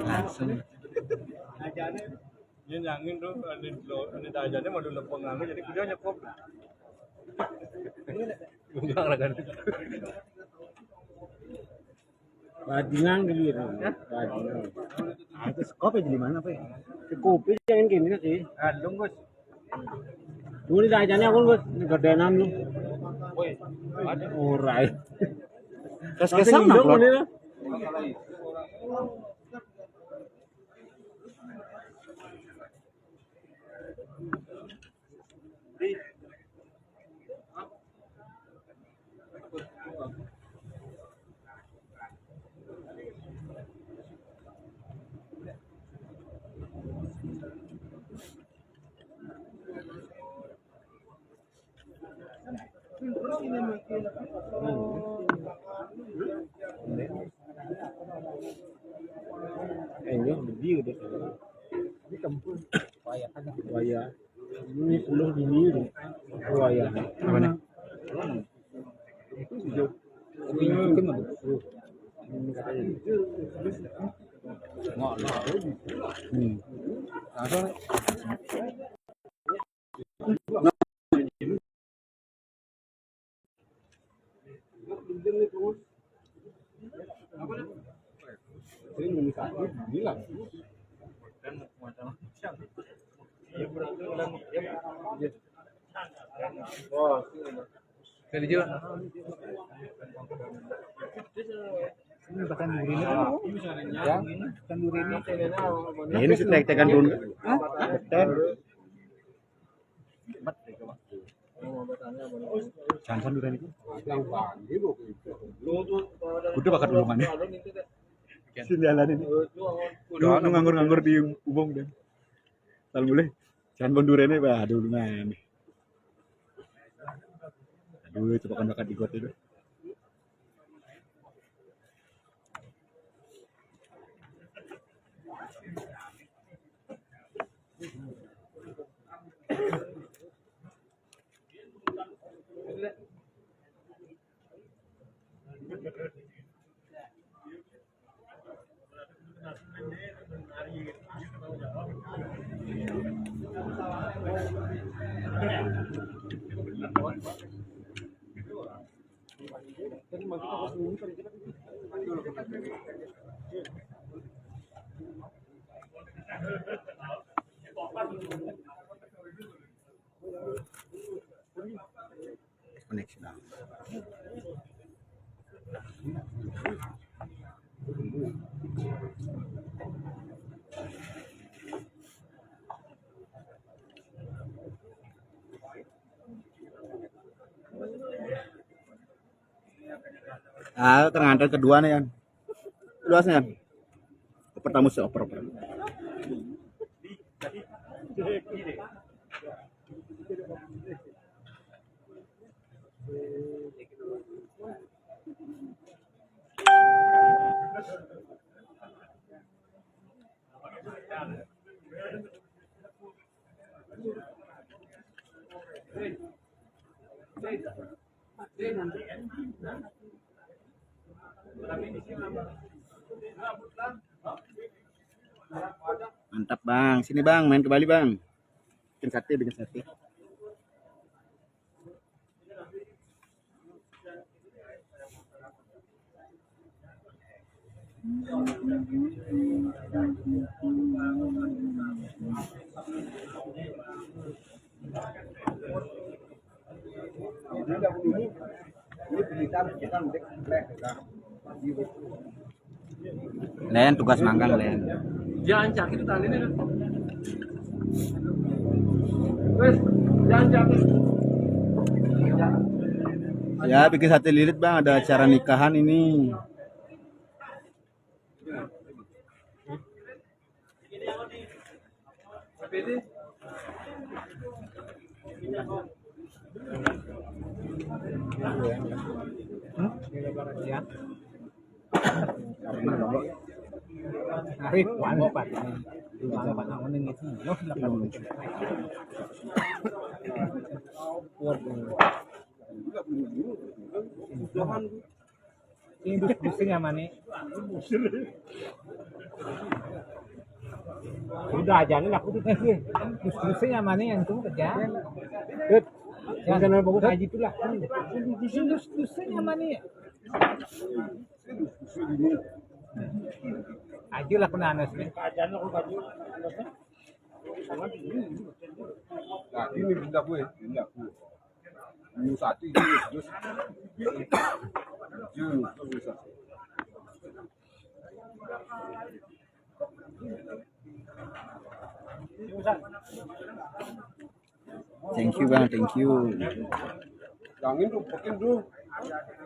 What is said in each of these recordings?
langsung. Dia nyangin tuh ada dajannya mau dulu pengangu jadi dia nyekop. Enggak lah kan. Bajingan gitu. Bajingan. Itu kopi di mana, Pak? Kopi jangan gini sih. Adung Gus. Dulu dajannya aku Gus, gedenan lu. Woi, ada Urai. Kes-kesan nang. Ini gede gede. Ini tempur. Waya. Ini puluh ini waya. Apa nih? Mungkin ada. Dari juga. Ini bahkan durinya ya, kan durinya. Ini sih tek-tekan dulu. Betul. Jangan durian itu. Udah bakat ulungannya. Sini jalan ini. Udah nganggur-nganggur di ubung deh. Tal boleh. Jangan duriannya bah ada ulungan. Aduh, coba kan bakat di got itu. Connection now. Ah, tergantung kedua nih kan. Luasnya kan. Pertama sih oper-oper. Mantap bang, sini bang, main ke Bali bang. Bikin sate, bikin sate. Len tugas manggang Len. jangan cak itu tali ini. Wes, jangan cak. Ya bikin sate lilit bang, ada acara nikahan ini. Arif, wanopat. Dapat awan yang itu. Loh, Ini dus-dusnya mana? Udah aja nih aku tuh sih. Dus-dusnya mana yang tuh kerja? Tut. Yang kenal bagus haji itulah. Di sini dus-dusnya mana ya? Haji lah kena anas nih. Kajian aku baju. Nah, ini pindah gue. Ini satu ini terus. Thank you bang, thank you. Yang itu pakai dulu.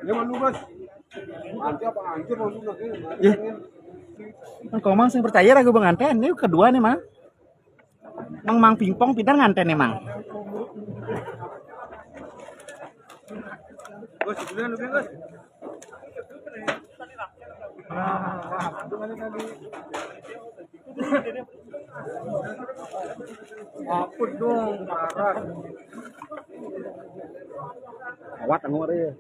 Ini malu bos. Anjir apa anjir malu lagi. Kan kau mang sing percaya ragu bang nganten, ini kedua nih mang. Mang pingpong pintar nganten nih mang. Bos, sebenarnya lebih bos. Apa dong, parah. Awat anu ada.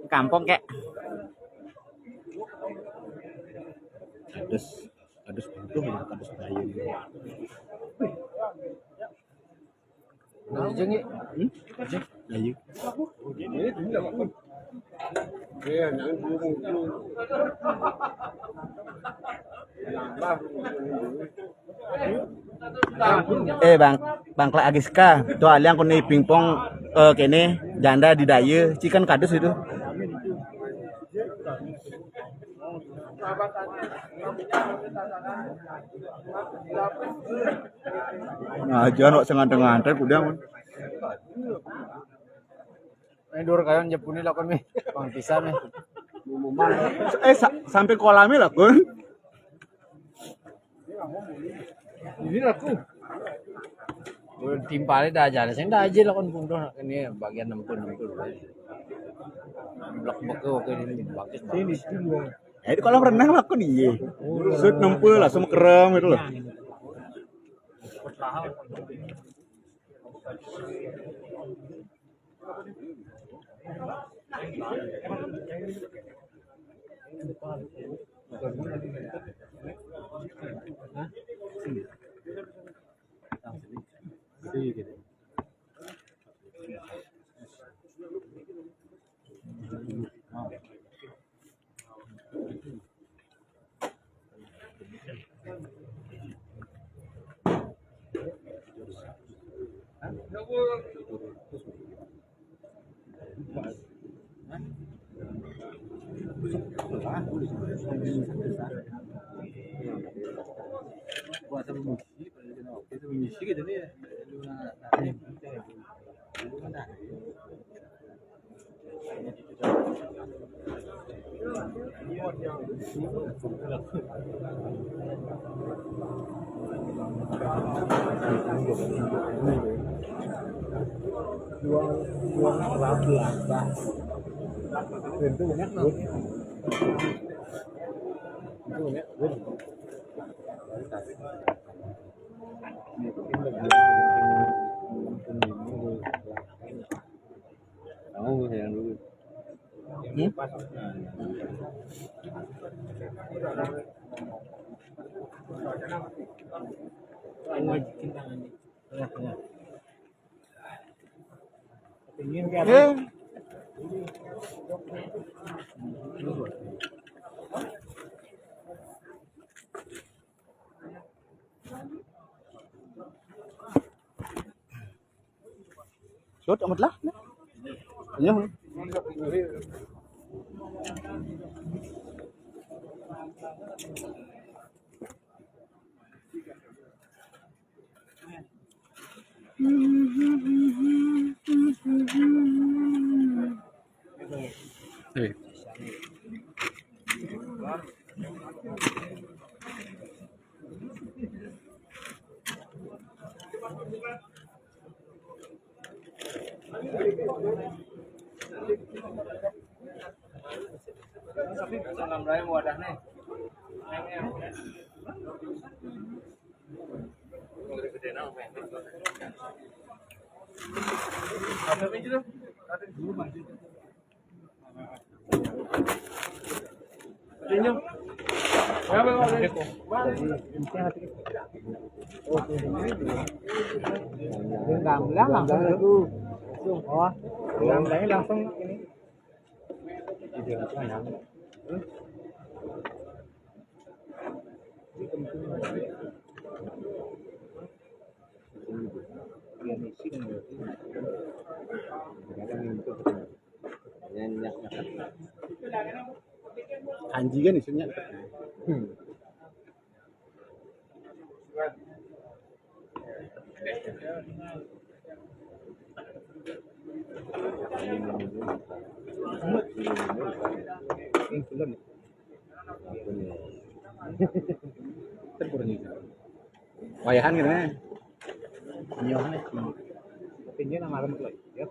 Kampung kek. Kadus butuh ya, kadus bayu. Aja nggih. Bayu. Ini tidak apa. Ya, jangan burung. Bang Klak Agiska, tuh aliang kuni pingpong kene janda di daya, cikan kadus itu. Nah, jangan kok senganten-nganten udah mun. Dur kayon Jepuni lakon mi. Bang pisan mi. Sampai kolami lah kun. Ini laku. Timpalnya dah jalan, saya dah aja lakon punto ini bagian 60. Blok beko ke ini bagus. Ini dulu. Di kolam renang lah kun iya. Sud 60 lah sama kerem itu loh. Sud amat lah. Iya. Salam raya wadah nih. Gamlang langsung itu. Oh, gamblangnya langsung ini. Kanji kan isinya. Wayahan gitu ya. Nyohan ya. Tapi dia nama malam tuh. Ya.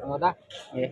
Oh dah. Iya.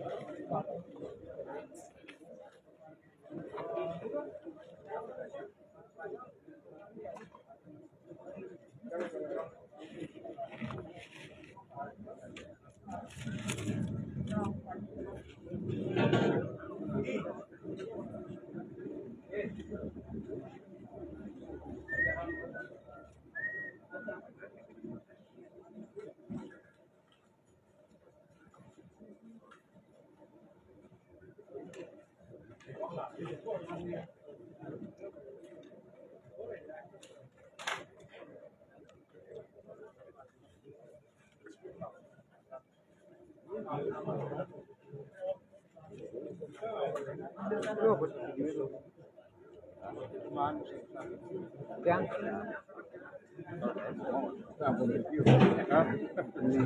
Yang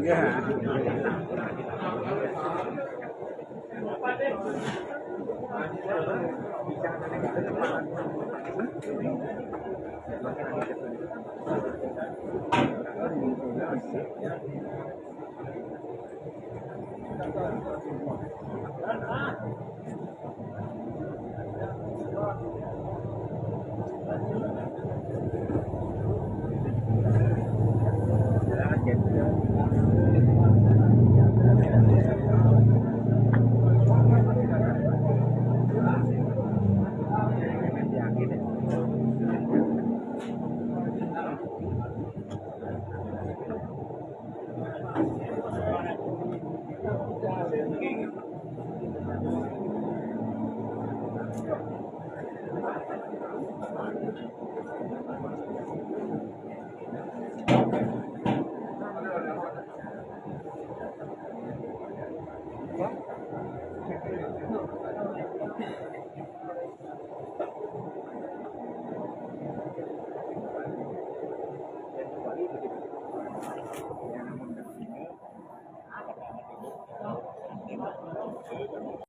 Iya.